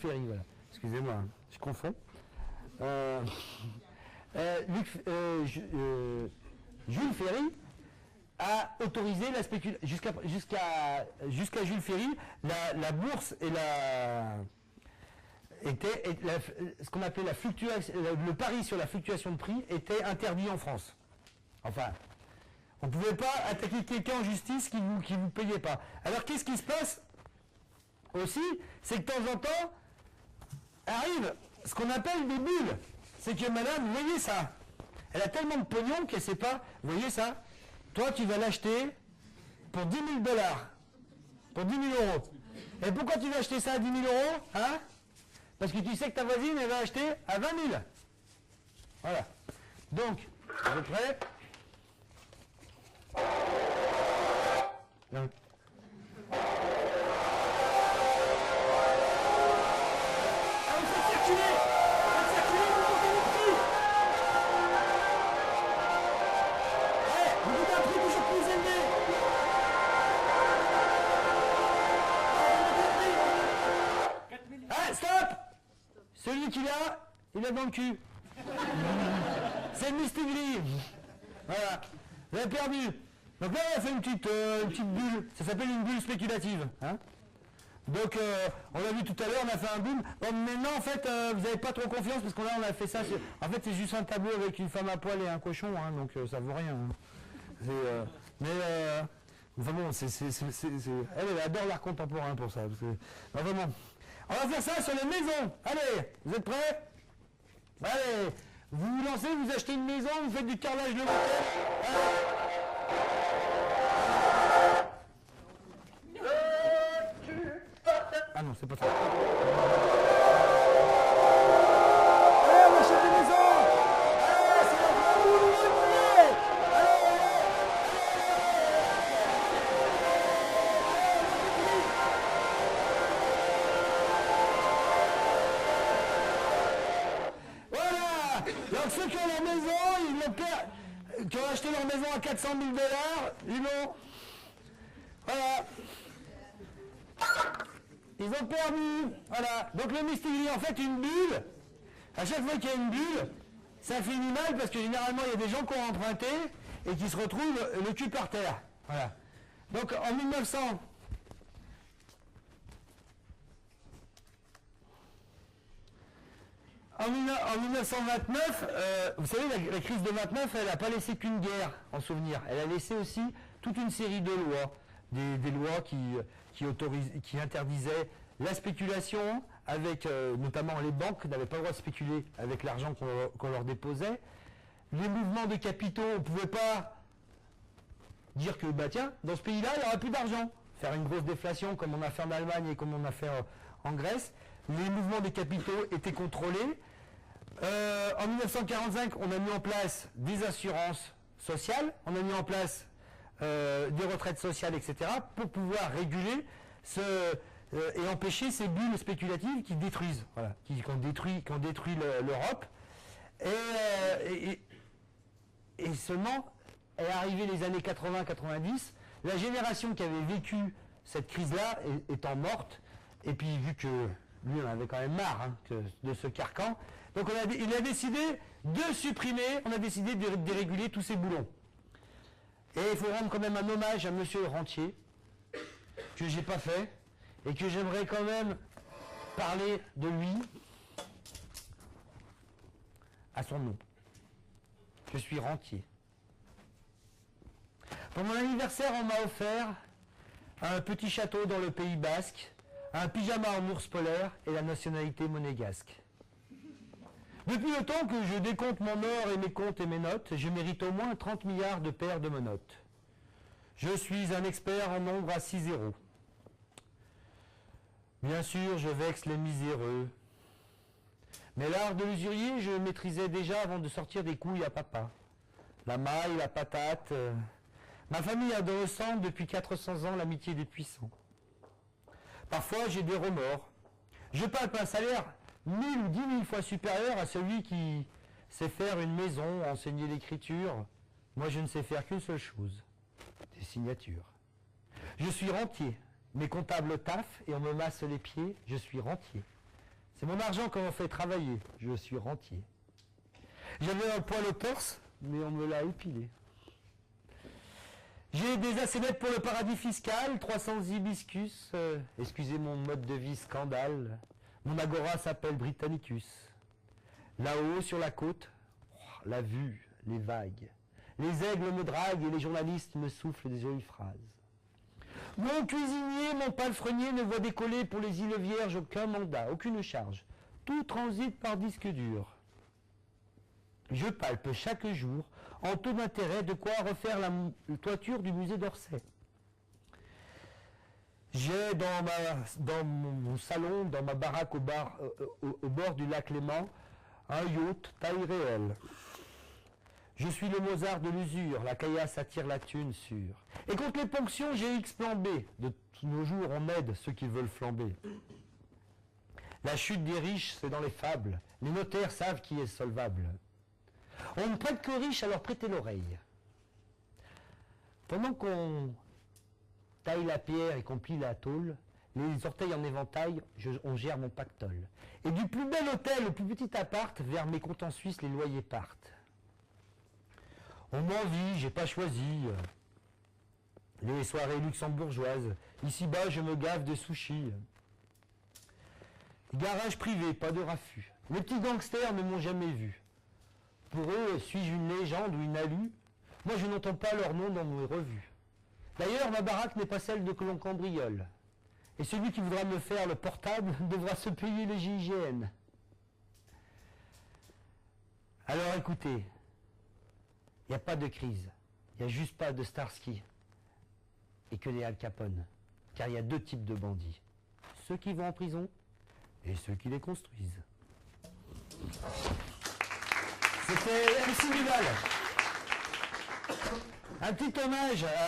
Ferry, voilà. Excusez-moi, hein, je confonds. Jules Ferry a autorisé la spéculation jusqu'à Jules Ferry, la bourse et ce qu'on appelait le pari sur la fluctuation de prix était interdit en France. Enfin, on ne pouvait pas attaquer quelqu'un en justice qui vous payait pas. Alors qu'est-ce qui se passe aussi, c'est que de temps en temps arrive ce qu'on appelle des bulles. C'est que madame, vous voyez ça, elle a tellement de pognon qu'elle ne sait pas, vous voyez ça, toi tu vas l'acheter pour 10 000 $, pour 10 000 €. Et pourquoi tu vas acheter ça à 10 000 €, hein? Parce que tu sais que ta voisine, elle va acheter à 20 000. Voilà. Donc, vous êtes prêts? Donc. Celui qu'il a, il a dans le cul. C'est le Mistigri. Voilà. Vous avez perdu. Donc là, on a fait une petite bulle. Ça s'appelle une bulle spéculative. Hein, donc, on l'a vu tout à l'heure, on a fait un boom. Bon, maintenant, en fait, vous n'avez pas trop confiance parce qu'on on a fait ça. En fait, c'est juste un tableau avec une femme à poil et un cochon. Hein, donc, ça vaut rien. Hein. Enfin bon, elle adore l'art contemporain pour ça. Parce que, non, vraiment. On va faire ça sur les maisons. Allez, vous êtes prêts? Allez, vous vous lancez, vous achetez une maison, vous faites du carrelage de moquette. Ah non, c'est pas ça. Allez, on achète des maisons. Allez, c'est la grande boule, donc ceux qui ont leur maison, qui ont acheté leur maison à 400 000 $, ils l'ont. Voilà. Ils ont perdu. Voilà. Donc le Mistigri, en fait, une bulle, à chaque fois qu'il y a une bulle, ça finit mal parce que généralement, il y a des gens qui ont emprunté et qui se retrouvent le cul par terre. Voilà. Donc en 1900. En 1929, vous savez, la crise de 29, elle n'a pas laissé qu'une guerre en souvenir. Elle a laissé aussi toute une série de lois. Des lois qui interdisaient la spéculation, avec notamment les banques n'avaient pas le droit de spéculer avec l'argent qu'on leur déposait. Les mouvements de capitaux, on ne pouvait pas dire que, bah tiens, dans ce pays-là, il n'y aura plus d'argent. Faire une grosse déflation comme on a fait en Allemagne et comme on a fait en Grèce. Les mouvements des capitaux étaient contrôlés. En 1945, on a mis en place des assurances sociales, on a mis en place des retraites sociales, etc., pour pouvoir réguler et empêcher ces bulles spéculatives qui détruisent, voilà, qui ont détruit l'Europe. Et seulement, est arrivé les années 80-90, la génération qui avait vécu cette crise-là étant morte, et puis vu que lui, on avait quand même marre de ce carcan. Donc il a décidé de supprimer, on a décidé de déréguler tous ces boulons. Et il faut rendre quand même un hommage à monsieur le rentier, que j'ai pas fait, et que j'aimerais quand même parler de lui à son nom. Je suis rentier. Pour mon anniversaire, on m'a offert un petit château dans le Pays Basque, un pyjama en ours polaire et la nationalité monégasque. Depuis le temps que je décompte mon or et mes comptes et mes notes, je mérite au moins 30 milliards de paires de menottes. Je suis un expert en nombre à 6 zéros. Bien sûr, je vexe les miséreux. Mais l'art de l'usurier, je maîtrisais déjà avant de sortir des couilles à papa. La maille, la patate. Ma famille a de ressent depuis 400 ans l'amitié des puissants. Parfois, j'ai des remords. Je palpe un salaire 1000 ou 10 000 fois supérieur à celui qui sait faire une maison, enseigner l'écriture. Moi, je ne sais faire qu'une seule chose, des signatures. Je suis rentier. Mes comptables taffent et on me masse les pieds. Je suis rentier. C'est mon argent qu'on m'a fait travailler. Je suis rentier. J'avais un poil au torse, mais on me l'a épilé. J'ai des assiettes pour le paradis fiscal, 300 hibiscus. Excusez mon mode de vie scandale. Mon agora s'appelle Britannicus. Là-haut, sur la côte, la vue, les vagues. Les aigles me draguent et les journalistes me soufflent des jolies phrases. Mon cuisinier, mon palefrenier ne voit décoller pour les îles Vierges aucun mandat, aucune charge. Tout transite par disque dur. Je palpe chaque jour, en taux d'intérêt, de quoi refaire la toiture du musée d'Orsay. J'ai dans mon salon, dans ma baraque au bord du lac Léman, un yacht taille réelle. Je suis le Mozart de l'usure, la caillasse attire la thune sûre. Et contre les ponctions, j'ai X plan B. De tous nos jours, on aide ceux qui veulent flamber. La chute des riches, c'est dans les fables. Les notaires savent qui est solvable. On ne prête qu'aux riches, alors prêtez l'oreille. Pendant qu'on taille la pierre et qu'on plie la tôle, les orteils en éventail, on gère mon pactole. Et du plus bel hôtel au plus petit appart, vers mes comptes en Suisse, les loyers partent. On m'envie, j'ai pas choisi. Les soirées luxembourgeoises. Ici-bas, je me gave de sushis. Garage privé, pas de raffut. Les petits gangsters ne m'ont jamais vu. Pour eux, suis-je une légende ou une alu? Moi, je n'entends pas leur nom dans mes revues. D'ailleurs, ma baraque n'est pas celle de que l'on cambriole. Et celui qui voudra me faire le portable devra se payer le GIGN. Alors écoutez, il n'y a pas de crise. Il n'y a juste pas de Starsky et que des Al Capone. Car il y a deux types de bandits. Ceux qui vont en prison et ceux qui les construisent. C'était MC Duval. Un petit hommage à...